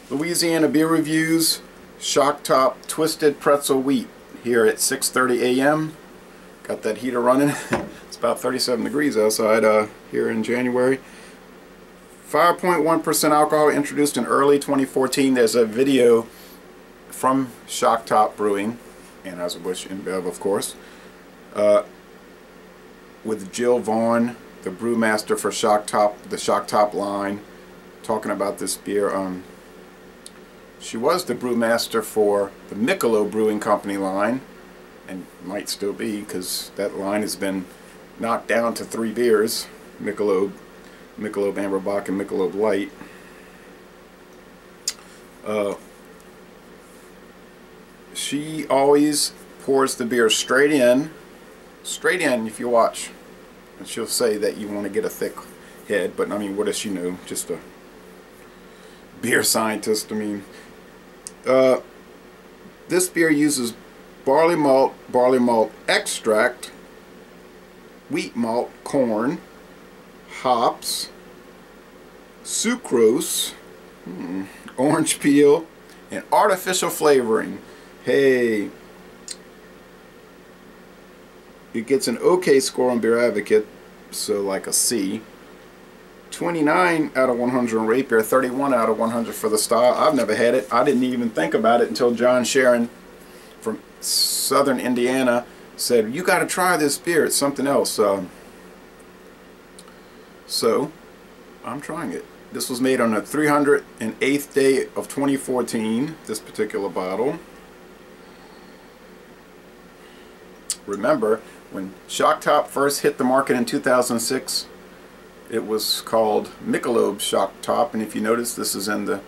Louisiana beer reviews, Shock Top Twisted Pretzel Wheat here at 6:30 a.m. Got that heater running. It's about 37 degrees outside here in January. 5.1% alcohol, introduced in early 2014. There's a video from Shock Top Brewing, Anheuser-Busch InBev, of course, with Jill Vaughn, the brewmaster for Shock Top, the Shock Top line, talking about this beer. She was the brewmaster for the Michelob Brewing Company line, and might still be, because that line has been knocked down to 3 beers: Michelob Amber Bock, and Michelob Light. She always pours the beer straight in if you watch. And she'll say that you want to get a thick head, but I mean, what does she know? Just a beer scientist. I mean, this beer uses barley malt extract, wheat malt, corn, hops, sucrose, orange peel, and artificial flavoring. Hey, it gets an OK score on Beer Advocate, so like a C. 29 out of 100 on Rate Beer, 31 out of 100 for the style. I've never had it. I didn't even think about it until John Sharon from Southern Indiana said, "You got to try this beer. It's something else." So I'm trying it. This was made on the 308th day of 2014, this particular bottle. Remember, when Shock Top first hit the market in 2006, it was called Michelob Shock Top, and if you notice, this is in the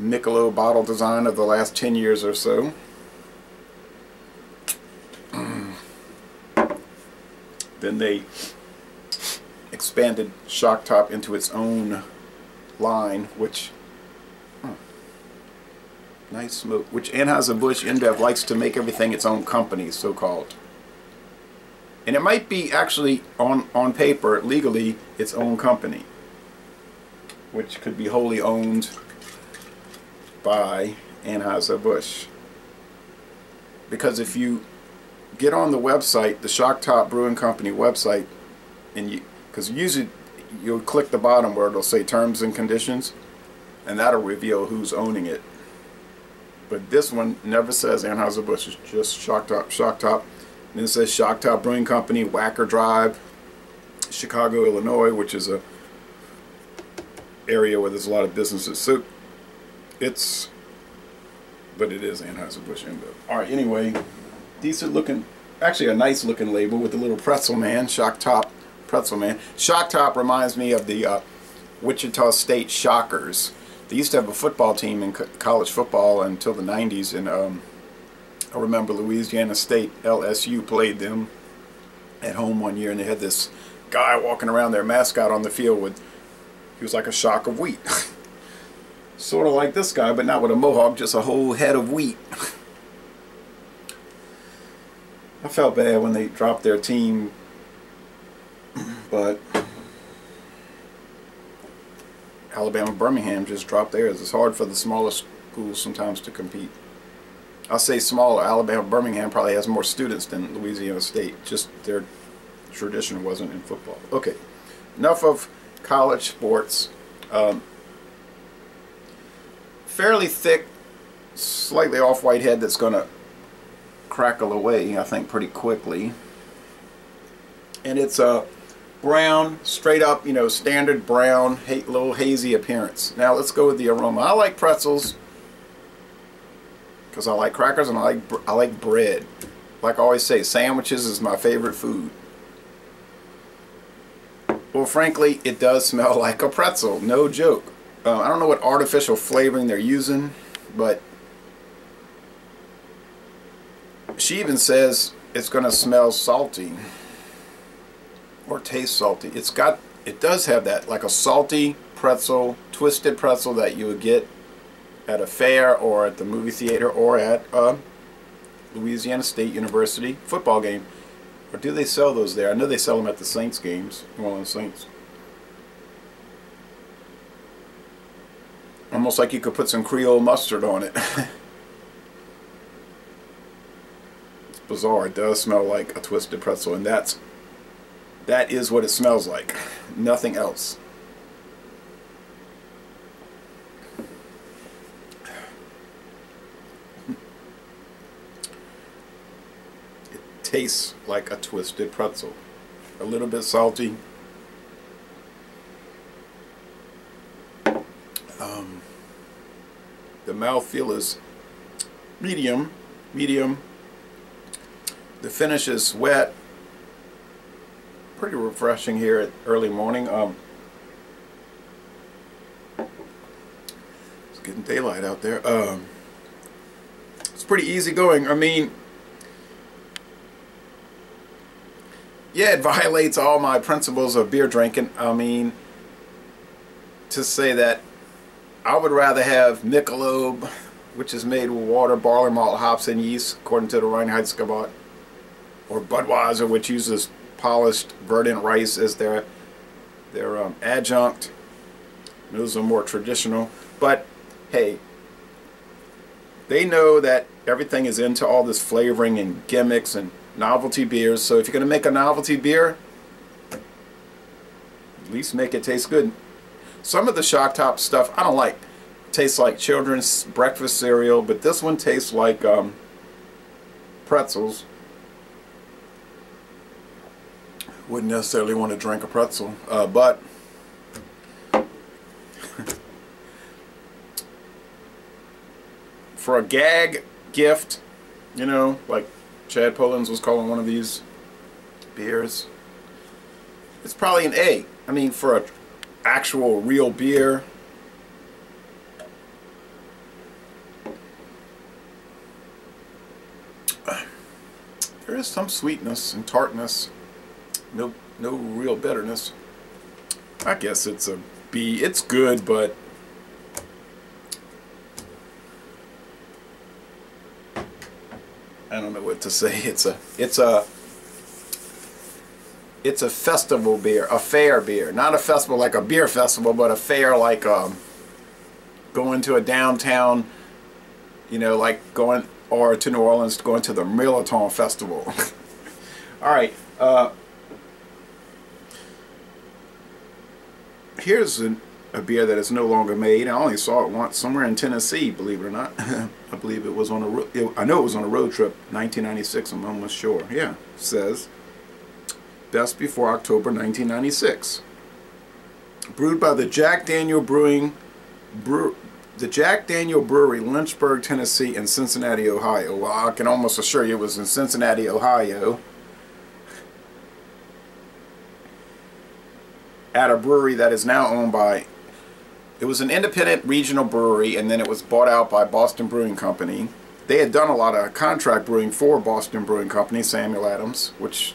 Michelob bottle design of the last 10 years or so. Then they expanded Shock Top into its own line, which nice smoke, which Anheuser-Busch InBev likes to make everything its own company, so-called. And it might be actually on paper, legally, its own company, which could be wholly owned by Anheuser-Busch. Because if you get on the website, the Shock Top Brewing Company website, and because usually you'll click the bottom where it'll say terms and conditions, and that'll reveal who's owning it. But this one never says Anheuser-Busch, it's just Shock Top, Shock Top. And it says Shock Top Brewing Company, Wacker Drive, Chicago, Illinois, which is a area where there's a lot of businesses. So it's, but it is Anheuser-Busch InBev. Alright, anyway, decent looking, actually a nice looking label with the little Pretzel Man, Shock Top Pretzel Man. Shock Top reminds me of the Wichita State Shockers. They used to have a football team in college football until the 90s, and I remember Louisiana State, LSU, played them at home one year, and they had this guy walking around, their mascot on the field with, he was like a shock of wheat. Sort of like this guy, but not with a mohawk, just a whole head of wheat. I felt bad when they dropped their team, but Alabama Birmingham just dropped theirs. It's hard for the smaller schools sometimes to compete. I'll say smaller. Alabama Birmingham probably has more students than Louisiana State. Just their tradition wasn't in football. Okay, enough of college sports. Fairly thick, slightly off-white head that's going to crackle away, I think, pretty quickly. And it's a brown, straight up, you know, standard brown, little hazy appearance. Now let's go with the aroma. I like pretzels because I like crackers, and I like bread. Like I always say, sandwiches is my favorite food. Well, frankly, it does smell like a pretzel, no joke. I don't know what artificial flavoring they're using, but she even says it's going to smell salty or taste salty. It does have that, like a salty pretzel, twisted pretzel that you would get at a fair or at the movie theater or at a Louisiana State University football game. Or do they sell those there? I know they sell them at the Saints games, New Orleans Saints. Almost like you could put some Creole mustard on it. It's bizarre. It does smell like a twisted pretzel, and that is what it smells like. Nothing else. It tastes like a twisted pretzel. A little bit salty. The mouthfeel is medium. The finish is wet. Pretty refreshing here at early morning. It's getting daylight out there. It's pretty easy going. I mean, yeah, it violates all my principles of beer drinking. I mean, to say that I would rather have Michelob, which is made with water, barley malt, hops, and yeast, according to the Reinheitsgebot, or Budweiser, which uses polished verdant rice as their adjunct. Those are more traditional. But hey, they know that everything is into all this flavoring and gimmicks and novelty beers. So if you're going to make a novelty beer, at least make it taste good. Some of the Shock Top stuff I don't like. It tastes like children's breakfast cereal, but this one tastes like pretzels. Wouldn't necessarily want to drink a pretzel, but for a gag gift, you know, like Chad Pollins was calling one of these beers, it's probably an A. I mean, for an actual real beer, there is some sweetness and tartness. No real bitterness. I guess it's a B. It's good, but I don't know what to say. It's a festival beer, a fair beer. Not a festival like a beer festival, but a fair like going to a downtown, you know, like going or to New Orleans, going to the Mirliton Festival. All right. Here's a beer that is no longer made. I only saw it once somewhere in Tennessee, believe it or not. I believe it was on I know it was on a road trip, 1996. I'm almost sure. Yeah, it says best before October 1996. Brewed by the Jack Daniel Brewery, Lynchburg, Tennessee, and Cincinnati, Ohio. Well, I can almost assure you it was in Cincinnati, Ohio, at a brewery that is now owned by, it was an independent regional brewery, and then it was bought out by Boston Brewing Company. They had done a lot of contract brewing for Boston Brewing Company, Samuel Adams, which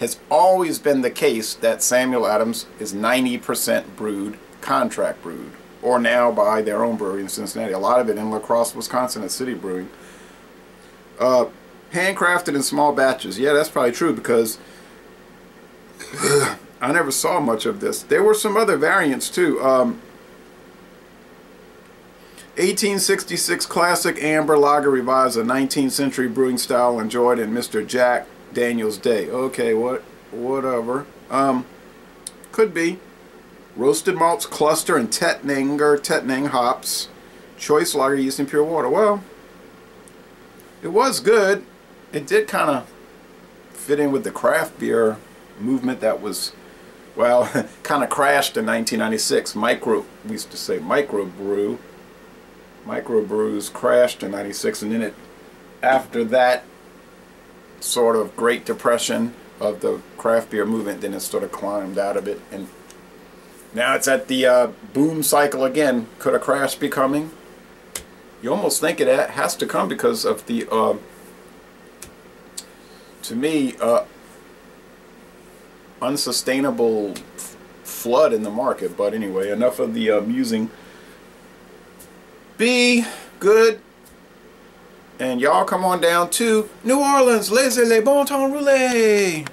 has always been the case, that Samuel Adams is 90% brewed, contract brewed, or now by their own brewery in Cincinnati. A lot of it in La Crosse, Wisconsin at City Brewing. Handcrafted in small batches. Yeah, that's probably true, because I never saw much of this. There were some other variants too. 1866 classic amber lager revives a 19th century brewing style enjoyed in Mr. Jack Daniel's day. Okay, whatever. Could be. Roasted malts, cluster, and Tettnanger hops. Choice lager yeast and pure water. Well, it was good. It did kind of fit in with the craft beer movement that was, well, kind of crashed in 1996. We used to say microbrews crashed in 96, and then after that sort of Great Depression of the craft beer movement, then it sort of climbed out of it, and now it's at the boom cycle again. Could a crash be coming? You almost think it has to come because of the, to me, unsustainable flood in the market. But anyway, enough of the musing. Be good, and y'all come on down to New Orleans. Laissez les bon temps rouler.